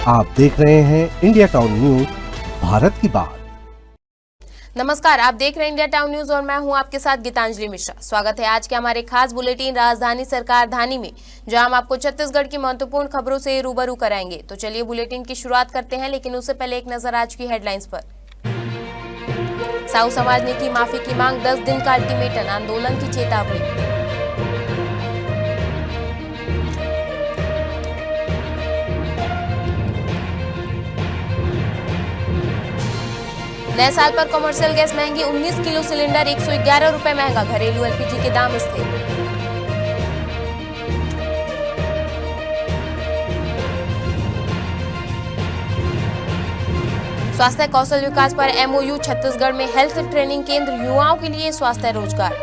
आप देख रहे हैं इंडिया टाउन न्यूज, भारत की बात। नमस्कार, आप देख रहे हैं इंडिया टाउन न्यूज और मैं हूं आपके साथ गीतांजलि मिश्रा। स्वागत है आज के हमारे खास बुलेटिन राजधानी सरकार धानी में, जहां हम आपको छत्तीसगढ़ की महत्वपूर्ण खबरों से रूबरू कराएंगे। तो चलिए बुलेटिन की शुरुआत करते हैं, लेकिन उससे पहले एक नजर आज की हेडलाइंस पर। साहू समाज ने की माफी की मांग, 10 दिन का अल्टीमेटम, आंदोलन की चेतावनी। नए साल पर कमर्शियल गैस महंगी, 19 किलो सिलेंडर 111 रुपए महंगा, घरेलू एलपीजी के दाम स्थिर। स्वास्थ्य कौशल विकास पर एमओयू, छत्तीसगढ़ में हेल्थ ट्रेनिंग केंद्र, युवाओं के लिए स्वास्थ्य रोजगार।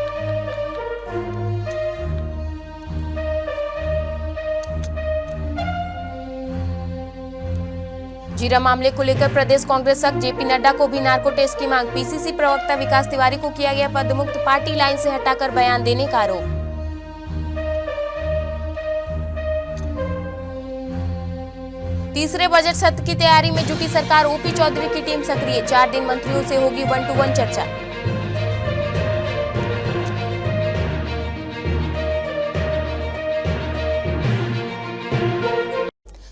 जीरा मामले को लेकर प्रदेश कांग्रेस सख्त, जेपी नड्डा को भी नार्को टेस्ट की मांग। पीसीसी प्रवक्ता विकास तिवारी को किया गया पदमुक्त, पार्टी लाइन से हटाकर बयान देने का आरोप। तीसरे बजट सत्र की तैयारी में जुटी सरकार, ओपी चौधरी की टीम सक्रिय, 4 दिन मंत्रियों से होगी 1-to-1 चर्चा।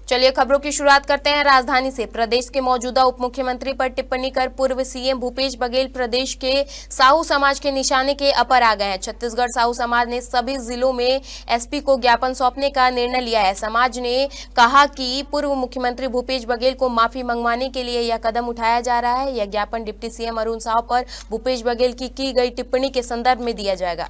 चलिए खबरों की शुरुआत करते हैं राजधानी से। प्रदेश के मौजूदा उप मुख्यमंत्री पर टिप्पणी कर पूर्व सीएम भूपेश बघेल प्रदेश के साहू समाज के निशाने के अपर आ गए हैं। छत्तीसगढ़ साहू समाज ने सभी जिलों में एसपी को ज्ञापन सौंपने का निर्णय लिया है। समाज ने कहा कि पूर्व मुख्यमंत्री भूपेश बघेल को माफी मंगवाने के लिए यह कदम उठाया जा रहा है। यह ज्ञापन डिप्टी सीएम अरुण साव पर भूपेश बघेल की गई टिप्पणी के संदर्भ में दिया जाएगा।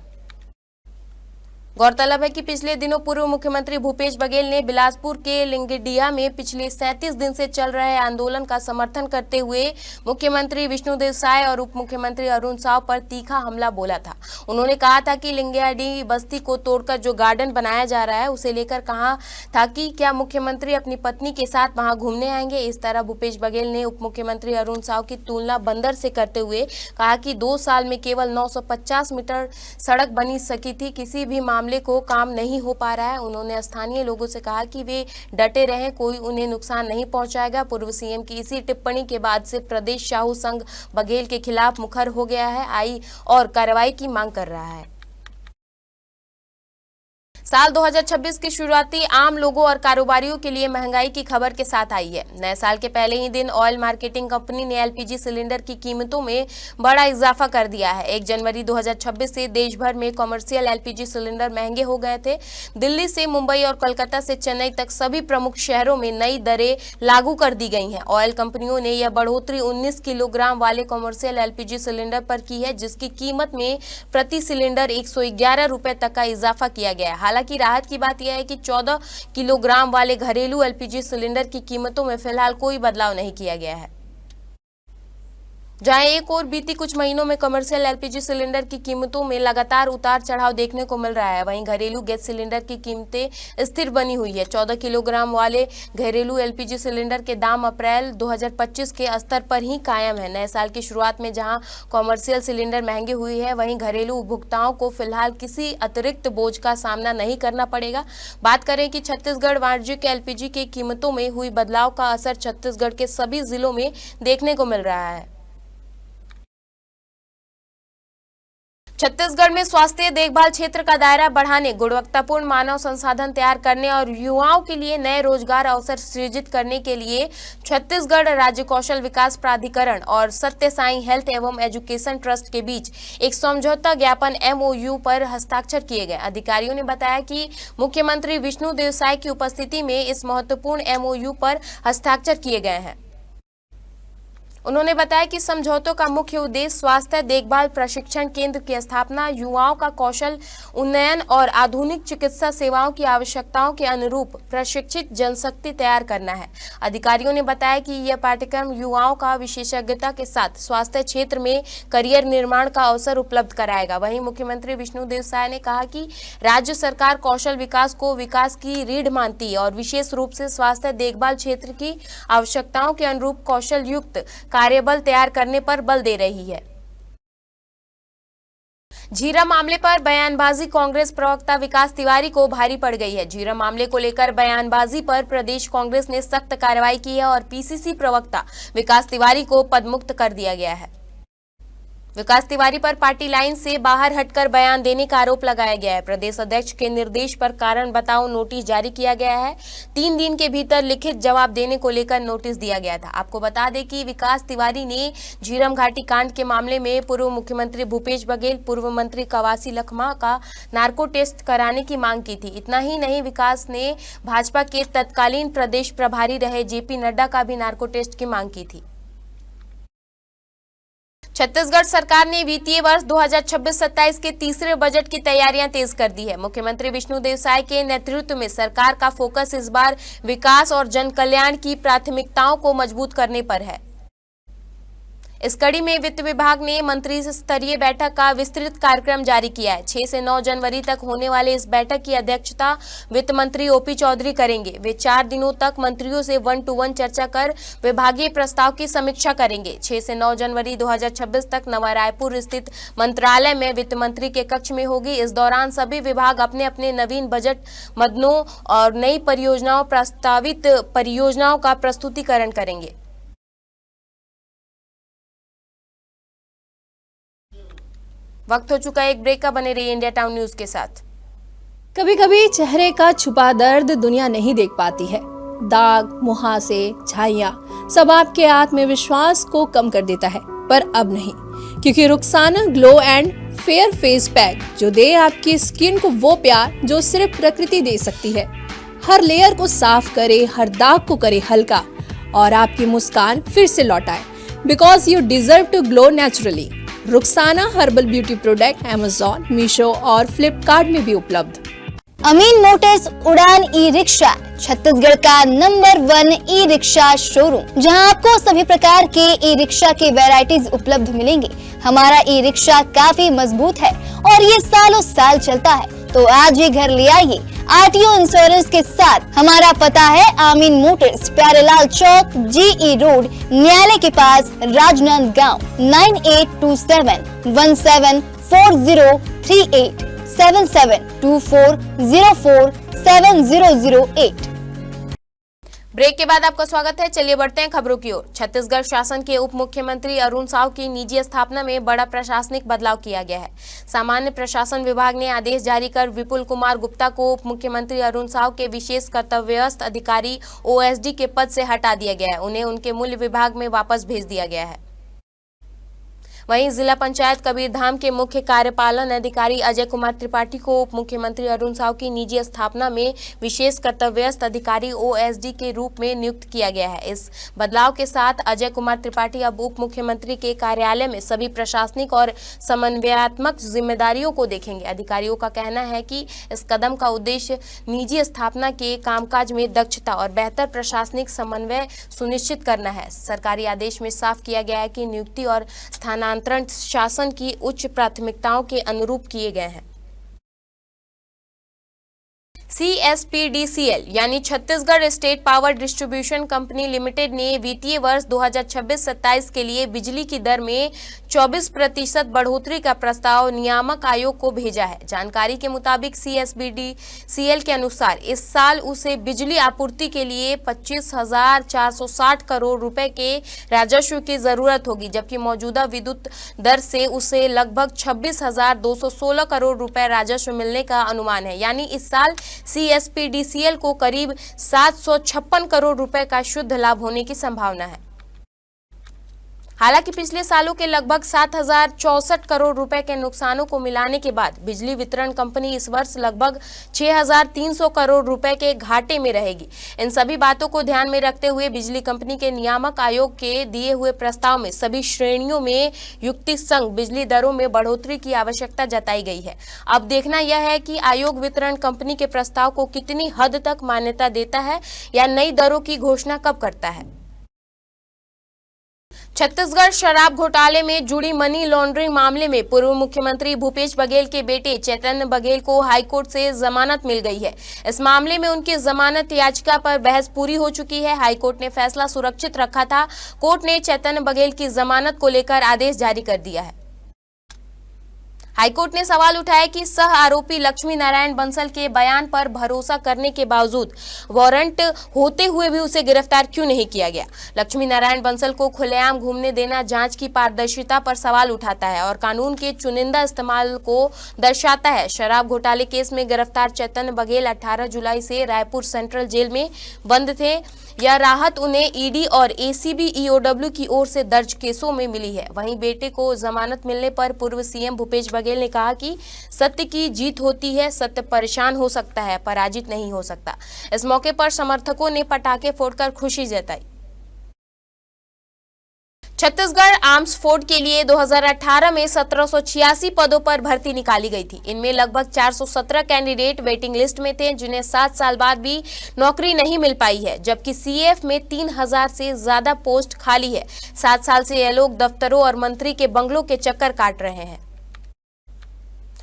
गौरतलब है कि पिछले दिनों पूर्व मुख्यमंत्री भूपेश बघेल ने बिलासपुर के लिंगडिया में पिछले 37 दिन से चल रहे आंदोलन का समर्थन करते हुए मुख्यमंत्री विष्णुदेव साय और उप मुख्यमंत्री अरुण साव पर तीखा हमला बोला था। उन्होंने कहा था कि लिंगडिया बस्ती को तोड़कर जो गार्डन बनाया जा रहा है उसे लेकर कहा था कि क्या मुख्यमंत्री अपनी पत्नी के साथ वहां घूमने आएंगे। इस तरह भूपेश बघेल ने उप मुख्यमंत्री अरुण साव की तुलना बंदर से करते हुए कहा कि 2 साल में केवल 950 मीटर सड़क बनी सकी थी, किसी भी मामले को काम नहीं हो पा रहा है। उन्होंने स्थानीय लोगों से कहा कि वे डटे रहें, कोई उन्हें नुकसान नहीं पहुंचाएगा। पूर्व सीएम की इसी टिप्पणी के बाद से प्रदेश साहू संघ बघेल के खिलाफ मुखर हो गया है और कार्रवाई की मांग कर रहा है। साल 2026 की शुरुआती आम लोगों और कारोबारियों के लिए महंगाई की खबर के साथ आई है। नए साल के पहले ही दिन ऑयल मार्केटिंग कंपनी ने एलपीजी सिलेंडर की कीमतों में बड़ा इजाफा कर दिया है। 1 जनवरी 2026 से देश भर में कमर्शियल एलपीजी सिलेंडर महंगे हो गए थे। दिल्ली से मुंबई और कोलकाता से चेन्नई तक सभी प्रमुख शहरों में नई दरें लागू कर दी गई हैं। ऑयल कंपनियों ने यह बढ़ोतरी 19 किलोग्राम वाले कमर्शियल एलपीजी सिलेंडर पर की है, जिसकी कीमत में प्रति सिलेंडर 111 रुपए तक का इजाफा किया गया है। हालांकि राहत की बात यह है कि 14 किलोग्राम वाले घरेलू एलपीजी सिलेंडर की कीमतों में फिलहाल कोई बदलाव नहीं किया गया है। जहां एक और बीती कुछ महीनों में कमर्शियल एलपीजी सिलेंडर की कीमतों में लगातार उतार चढ़ाव देखने को मिल रहा है, वहीं घरेलू गैस सिलेंडर की कीमतें स्थिर बनी हुई है। 14 किलोग्राम वाले घरेलू एलपीजी सिलेंडर के दाम अप्रैल 2025 के स्तर पर ही कायम है। नए साल की शुरुआत में जहां कमर्शियल सिलेंडर महंगे हुई है, वहीं घरेलू उपभोक्ताओं को फिलहाल किसी अतिरिक्त बोझ का सामना नहीं करना पड़ेगा। बात करें कि छत्तीसगढ़ वाणिज्यिक एलपीजी की कीमतों में हुई बदलाव का असर छत्तीसगढ़ के सभी जिलों में देखने को मिल रहा है। छत्तीसगढ़ में स्वास्थ्य देखभाल क्षेत्र का दायरा बढ़ाने, गुणवत्तापूर्ण मानव संसाधन तैयार करने और युवाओं के लिए नए रोजगार अवसर सृजित करने के लिए छत्तीसगढ़ राज्य कौशल विकास प्राधिकरण और सत्य साई हेल्थ एवं एजुकेशन ट्रस्ट के बीच एक समझौता ज्ञापन एमओयू पर हस्ताक्षर किए गए। अधिकारियों ने बताया कि मुख्यमंत्री विष्णुदेव साय की उपस्थिति में इस महत्वपूर्ण एमओयू पर हस्ताक्षर किए गए हैं। उन्होंने बताया कि समझौतों का मुख्य उद्देश्य स्वास्थ्य देखभाल प्रशिक्षण केंद्र की स्थापना, युवाओं का कौशल उन्नयन और आधुनिक चिकित्सा सेवाओं की आवश्यकताओं के अनुरूप प्रशिक्षित जनशक्ति तैयार करना है। अधिकारियों ने बताया कि यह पाठ्यक्रम युवाओं का विशेषज्ञता के साथ स्वास्थ्य क्षेत्र में करियर निर्माण का अवसर उपलब्ध कराएगा। वहीं मुख्यमंत्री विष्णुदेव साय ने कहा कि राज्य सरकार कौशल विकास को विकास की रीढ़ मानती है और विशेष रूप से स्वास्थ्य देखभाल क्षेत्र की आवश्यकताओं के अनुरूप कौशल युक्त कार्यबल तैयार करने पर बल दे रही है। झीरम मामले पर बयानबाजी कांग्रेस प्रवक्ता विकास तिवारी को भारी पड़ गई है। झीरम मामले को लेकर बयानबाजी पर प्रदेश कांग्रेस ने सख्त कार्रवाई की है और पीसीसी प्रवक्ता विकास तिवारी को पदमुक्त कर दिया गया है। विकास तिवारी पर पार्टी लाइन से बाहर हटकर बयान देने का आरोप लगाया गया है। प्रदेश अध्यक्ष के निर्देश पर कारण बताओ नोटिस जारी किया गया है। 3 दिन के भीतर लिखित जवाब देने को लेकर नोटिस दिया गया था। आपको बता दें कि विकास तिवारी ने झीरम घाटी कांड के मामले में पूर्व मुख्यमंत्री भूपेश बघेल, पूर्व मंत्री कवासी लखमा का नार्को टेस्ट कराने की मांग की थी। इतना ही नहीं, विकास ने भाजपा के तत्कालीन प्रदेश प्रभारी रहे जेपी नड्डा का भी नार्को टेस्ट की मांग की थी। छत्तीसगढ़ सरकार ने वित्तीय वर्ष 2026-27 के तीसरे बजट की तैयारियां तेज कर दी है। मुख्यमंत्री विष्णुदेव साय के नेतृत्व में सरकार का फोकस इस बार विकास और जन कल्याण की प्राथमिकताओं को मजबूत करने पर है। इस कड़ी में वित्त विभाग ने मंत्री स्तरीय बैठक का विस्तृत कार्यक्रम जारी किया है। 6 से 9 जनवरी तक होने वाले इस बैठक की अध्यक्षता वित्त मंत्री ओपी चौधरी करेंगे। वे 4 दिनों तक मंत्रियों से 1-to-1 चर्चा कर विभागीय प्रस्ताव की समीक्षा करेंगे। 6 से 9 जनवरी 2026 तक नवा रायपुर स्थित मंत्रालय में वित्त मंत्री के कक्ष में होगी। इस दौरान सभी विभाग अपने अपने नवीन बजट मदों और नई परियोजनाओं, प्रस्तावित परियोजनाओं का प्रस्तुतिकरण करेंगे। वक्त हो चुका है एक ब्रेक का, बने रहिए इंडिया टाउन न्यूज के साथ। कभी कभी चेहरे का छुपा दर्द दुनिया नहीं देख पाती है। दाग, मुहासे, झाइयां सब आपके आत्मविश्वास को कम कर देता है, पर अब नहीं, क्योंकि Rukhsana glow and fair face pack जो दे आपकी स्किन को वो प्यार जो सिर्फ प्रकृति दे सकती है। हर लेयर को साफ करे, हर दाग को करे हल्का और आपकी मुस्कान फिर से लौटाए। Because you deserve to glow naturally. Rukhsana herbal beauty product Amazon, Meesho और फ्लिपकार्ट में भी उपलब्ध। अमीन मोटर्स उड़ान ई रिक्शा छत्तीसगढ़ का नंबर 1 ई रिक्शा शोरूम, जहां आपको सभी प्रकार के ई रिक्शा के वैरायटीज उपलब्ध मिलेंगे। हमारा ई रिक्शा काफी मजबूत है और ये सालों साल चलता है, तो आज ही घर ले आइए आरटीओ इंश्योरेंस के साथ। हमारा पता है अमीन मोटर्स, प्यारेलाल चौक, जीई रोड, न्यायालय के पास, राजनांदगांव। 9827174038 7724047008। ब्रेक के बाद आपका स्वागत है। चलिए बढ़ते हैं खबरों की ओर। छत्तीसगढ़ शासन के उप मुख्यमंत्री अरुण साव की निजी स्थापना में बड़ा प्रशासनिक बदलाव किया गया है। सामान्य प्रशासन विभाग ने आदेश जारी कर विपुल कुमार गुप्ता को उप मुख्यमंत्री अरुण साव के विशेष कर्तव्यस्थ अधिकारी ओएसडी के पद से हटा दिया गया है। उन्हें उनके मूल विभाग में वापस भेज दिया गया है। वहीं जिला पंचायत कबीरधाम के मुख्य कार्यपालन अधिकारी अजय कुमार त्रिपाठी को उप मुख्यमंत्री अरुण साव की निजी स्थापना में विशेष कर्तव्यस्थ अधिकारी ओएसडी के रूप में नियुक्त किया गया है। इस बदलाव के साथ अजय कुमार त्रिपाठी अब उप मुख्यमंत्री के कार्यालय में सभी प्रशासनिक और समन्वयात्मक जिम्मेदारियों को देखेंगे। अधिकारियों का कहना है कि इस कदम का उद्देश्य निजी स्थापना के कामकाज में दक्षता और बेहतर प्रशासनिक समन्वय सुनिश्चित करना है। सरकारी आदेश में साफ किया गया है कि नियुक्ति और स्थानांतरण शासन की उच्च प्राथमिकताओं के अनुरूप किए गए हैं। CSPDCL यानी Chhattisgarh state power distribution company limited ने वित्तीय वर्ष 2026-27 के लिए बिजली की दर में 24% बढ़ोतरी का प्रस्ताव नियामक आयोग को भेजा है। जानकारी के मुताबिक CSPDCL के अनुसार इस साल उसे बिजली आपूर्ति के लिए 25,460 करोड़ रुपए के राजस्व की जरूरत होगी, जबकि मौजूदा विद्युत दर से उसे लगभग 26,216 करोड़ रुपए राजस्व मिलने का अनुमान है। यानी इस साल CSPDCL को करीब 756 करोड़ रुपए का शुद्ध लाभ होने की संभावना है। हालांकि पिछले सालों के लगभग 7,064 करोड़ रुपए के नुकसानों को मिलाने के बाद बिजली वितरण कंपनी इस वर्ष लगभग 6,300 करोड़ रुपए के घाटे में रहेगी। इन सभी बातों को ध्यान में रखते हुए बिजली कंपनी के नियामक आयोग के दिए हुए प्रस्ताव में सभी श्रेणियों में युक्ति संग बिजली दरों में बढ़ोतरी की आवश्यकता जताई गई है। अब देखना यह है कि आयोग वितरण कंपनी के प्रस्ताव को कितनी हद तक मान्यता देता है या नई दरों की घोषणा कब करता है। छत्तीसगढ़ शराब घोटाले में जुड़ी मनी लॉन्ड्रिंग मामले में पूर्व मुख्यमंत्री भूपेश बघेल के बेटे चैतन्य बघेल को हाईकोर्ट से जमानत मिल गई है। इस मामले में उनकी जमानत याचिका पर बहस पूरी हो चुकी है। हाईकोर्ट ने फैसला सुरक्षित रखा था। कोर्ट ने चैतन्य बघेल की जमानत को लेकर आदेश जारी कर दिया है। हाईकोर्ट ने सवाल उठाया कि सह आरोपी लक्ष्मी नारायण बंसल के बयान पर भरोसा करने के बावजूद वारंट होते हुए भी उसे गिरफ्तार क्यों नहीं किया गया। लक्ष्मी नारायण बंसल को खुलेआम घूमने देना जांच की पारदर्शिता पर सवाल उठाता है और कानून के चुनिंदा इस्तेमाल को दर्शाता है। शराब घोटाले केस में गिरफ्तार चैतन्य बघेल 18 जुलाई से रायपुर सेंट्रल जेल में बंद थे। यह राहत उन्हें ईडी और एसीबी ईओडब्ल्यू की ओर से दर्ज केसों में मिली है। वहीं बेटे को जमानत मिलने पर पूर्व सीएम भूपेश बघेल ने कहा कि सत्य की जीत होती है, सत्य परेशान हो सकता है, पराजित नहीं हो सकता। इस मौके पर समर्थकों ने पटाखे फोड़कर खुशी जताई। छत्तीसगढ़ आर्म्स फोर्स के लिए 2018 में 1786 पदों पर भर्ती निकाली गई थी। इनमें लगभग 417 कैंडिडेट वेटिंग लिस्ट में थे, जिन्हें 7 साल बाद भी नौकरी नहीं मिल पाई है, जबकि सीएएफ में 3000 से ज्यादा पोस्ट खाली है। 7 साल से ये लोग दफ्तरों और मंत्री के बंगलों के चक्कर काट रहे हैं।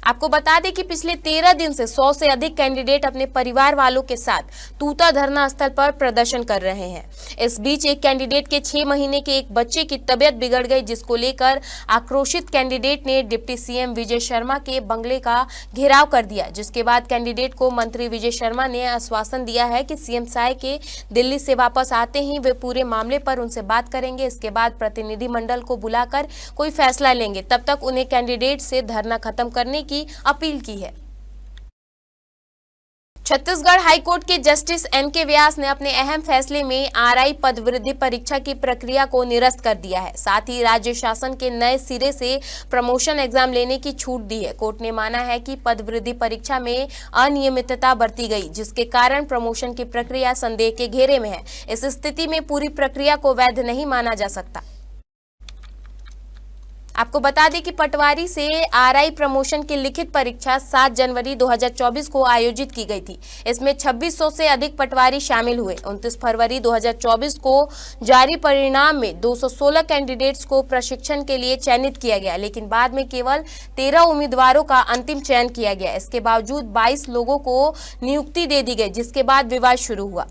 आपको बता दें कि पिछले 13 दिन से 100 से अधिक कैंडिडेट अपने परिवार वालों के साथ तूता धरना स्थल पर प्रदर्शन कर रहे हैं। इस बीच एक कैंडिडेट के 6 महीने के एक बच्चे की तबीयत बिगड़ गई, जिसको लेकर आक्रोशित कैंडिडेट ने डिप्टी सीएम विजय शर्मा के बंगले का घेराव कर दिया, जिसके बाद कैंडिडेट को मंत्री विजय शर्मा ने आश्वासन दिया है कि सीएम साय के दिल्ली से वापस आते ही वे पूरे मामले पर उनसे बात करेंगे। इसके बाद प्रतिनिधिमंडल को बुलाकर कोई फैसला लेंगे। तब तक उन्हें कैंडिडेट से धरना खत्म करने की अपील की है। छत्तीसगढ़ हाईकोर्ट के जस्टिस एनके व्यास ने अपने अहम फैसले में आरआई पदवृद्धि परीक्षा की प्रक्रिया को निरस्त कर दिया है। साथ ही राज्य शासन के नए सिरे से प्रमोशन एग्जाम लेने की छूट दी है। कोर्ट ने माना है कि पदवृद्धि परीक्षा में अनियमितता बरती गई, जिसके कारण प्रमोशन की प्रक्रिया संदेह के घेरे में है। इस स्थिति में पूरी प्रक्रिया को वैध नहीं माना जा सकता। आपको बता दें कि पटवारी से आरआई प्रमोशन की लिखित परीक्षा 7 जनवरी 2024 को आयोजित की गई थी। इसमें 2600 से अधिक पटवारी शामिल हुए। 29 फरवरी 2024 को जारी परिणाम में 216 कैंडिडेट्स को प्रशिक्षण के लिए चयनित किया गया, लेकिन बाद में केवल 13 उम्मीदवारों का अंतिम चयन किया गया। इसके बावजूद 22 लोगों को नियुक्ति दे दी गई, जिसके बाद विवाद शुरू हुआ।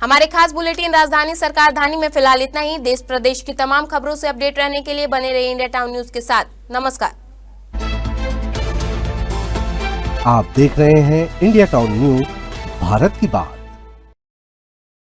हमारे खास बुलेटिन राजधानी सरकार धानी में फिलहाल इतना ही। देश प्रदेश की तमाम खबरों से अपडेट रहने के लिए बने रहिए इंडिया टाउन न्यूज के साथ। नमस्कार। आप देख रहे हैं इंडिया टाउन न्यूज, भारत की बात।